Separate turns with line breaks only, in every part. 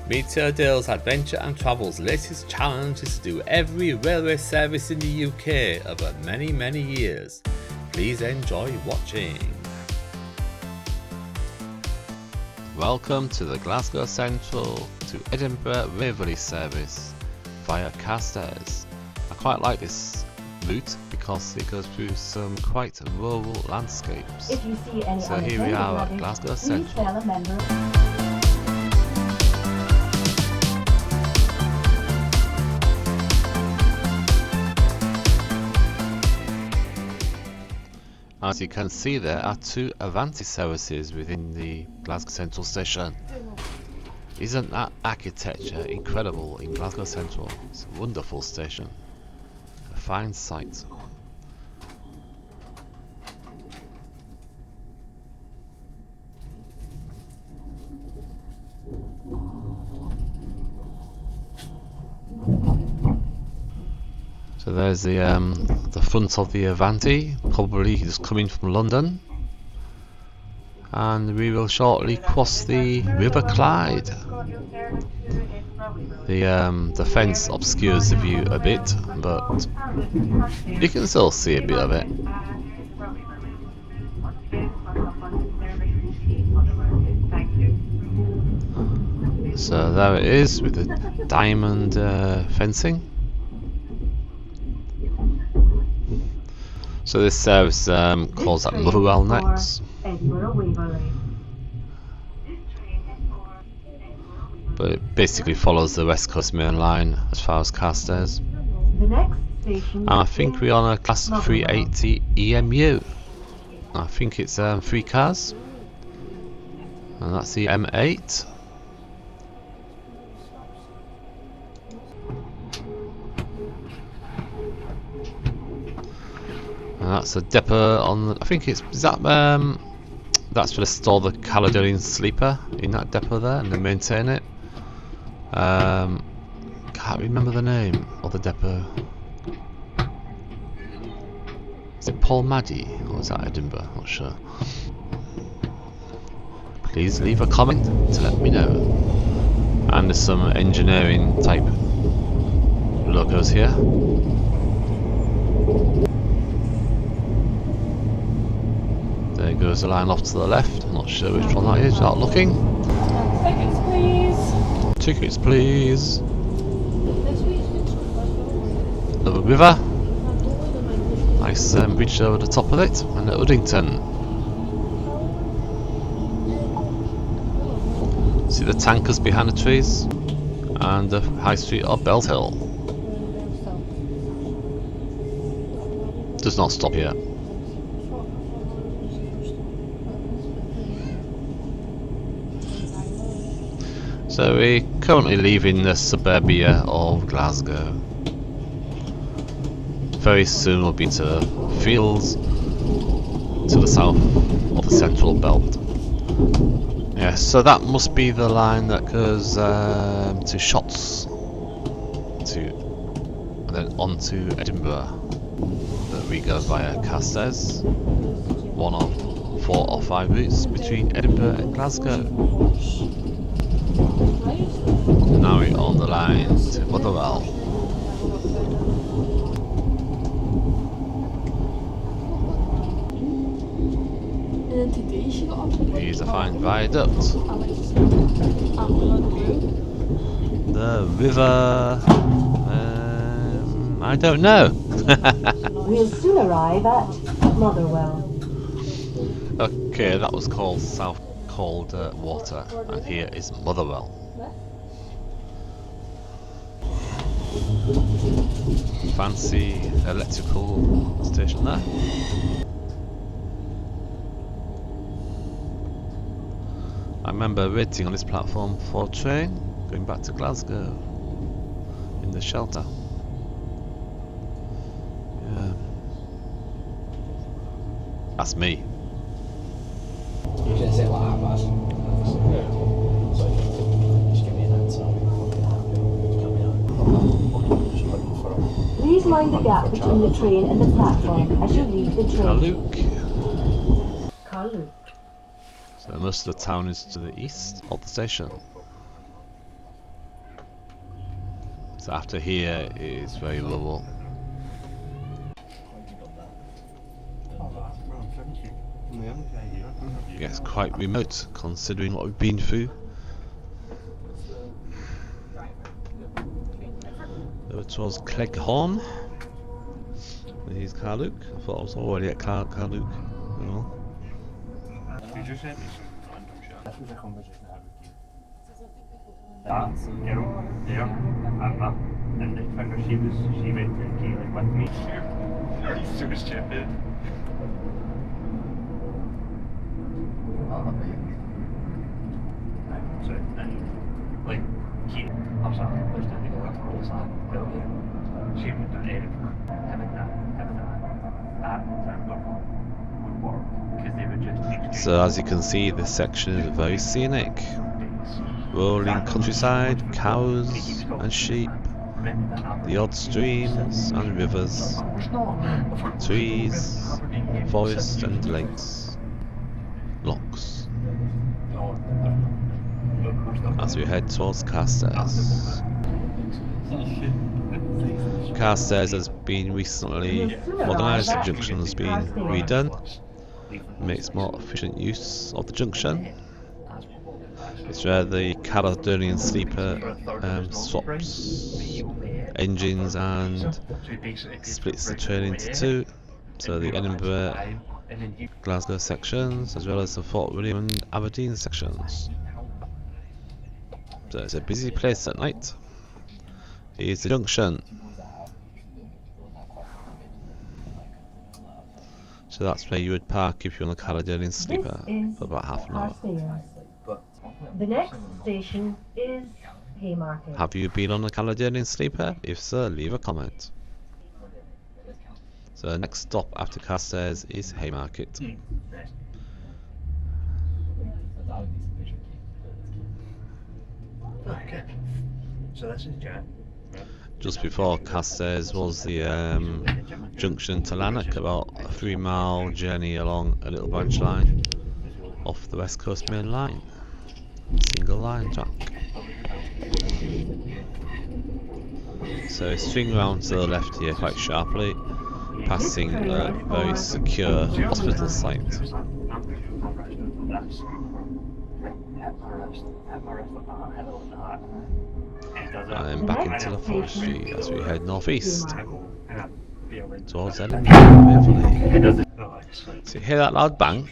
Meteor Dale's Adventure and Travel's latest challenge is to do every railway service in the UK over many, many years. Please enjoy watching. Welcome to the Glasgow Central to Edinburgh Waverley service via Carstairs. I quite like this route because it goes through some quite rural landscapes.
If you see any
So here we are at Glasgow Central.
tell a member.
As you can see, there are two Avanti services within the Glasgow Central station. Isn't that architecture incredible in Glasgow Central? It's a wonderful station. A fine sight. So there's the front of the Avanti, probably just coming from London, and we will shortly cross the River Clyde. The fence obscures the view a bit, but you can still see a bit of it. So there it is with the diamond fencing. So this service calls at Motherwell next, but it basically follows the West Coast Main Line as far as Carstairs. And I think we're on a Class 380 EMU. I think it's 3 cars, and that's the M8. And that's a depot on. I think it's that's for to store the Caledonian Sleeper in that depot there, and they maintain it. Can't remember the name of the depot. Is it Paul Maddy or is that Edinburgh? Not sure. Please leave a comment to let me know. And there's some engineering type logos here. There goes the line off to the left. I'm not sure which one that is without looking.
Tickets, please.
Tickets, please. Another river. Nice bridge over the top of it. And at Uddington. See the tankers behind the trees. And the high street of Belt Hill. Does not stop here. So we're currently leaving the suburbia of Glasgow. Very soon we'll be to fields to the south of the central belt. Yeah, so that must be the line that goes to Shotts, and then on to Edinburgh. That we go via Carstairs, one of 4 or 5 routes between Edinburgh and Glasgow. And now we're on the line to Motherwell. Here's a fine viaduct. The river. I don't know.
We'll soon arrive at Motherwell.
Okay, that was called South Cold Water, and here is Motherwell. Fancy electrical station there. I remember waiting on this platform for a train going back to Glasgow in the shelter. Yeah. That's me.
Please mind the gap between the train and the platform as you leave the train.
So most of the town is to the east of the station. So after here it is very rural. Gets quite remote considering what we've been through. Over towards Cleghorn. Here's Carluke. I thought I was already at Carluke. No.
She went to Gaelic with me. So stupid. So, like, I'm sorry, I was doing the whole side. She went to Edinburgh. That would work because they would just.
So as you can see, this section is very scenic. Rolling countryside, cows and sheep, the odd streams and rivers, trees, forest and lakes, lochs. As we head towards Carstairs. Carstairs has been recently modernised, the junction has been redone, makes more efficient use of the junction. It's where the Caledonian Sleeper swaps engines and splits the train into two. So the Edinburgh, Glasgow sections, as well as the Fort William and Aberdeen sections. So it's a busy place at night. Here's the junction. So that's where you would park if you're on the Caledonian Sleeper for about half an hour.
Carstairs. The next station is Haymarket.
Have you been on the Caledonian Sleeper? If so, leave a comment. So the next stop after Carstairs is Haymarket.
Okay. So this is Jack.
Just before Carstairs was the junction to Lanark, about a 3-mile journey along a little branch line off the West Coast Main Line. Single line track. So swing round to the left here quite sharply, passing a very secure hospital site. And then back into the forestry as we head northeast towards Edinburgh. So you hear that loud bang?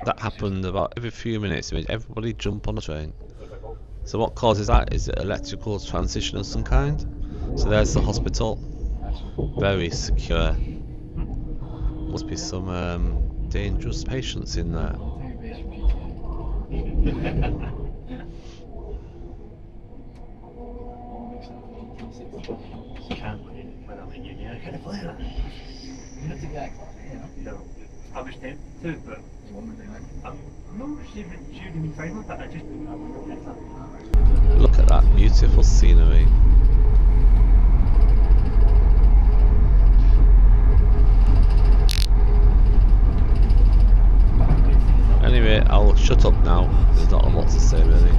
That happened about every few minutes. It made everybody jump on the train. So what causes that? Is it electrical transition of some kind? So there's the hospital. Very secure. Must be some dangerous patients in there.
I was tempted to, but I'm not sure to be fine with that. I just
look at that beautiful scenery. Anyway, I'll shut up now. There's not a lot to say really.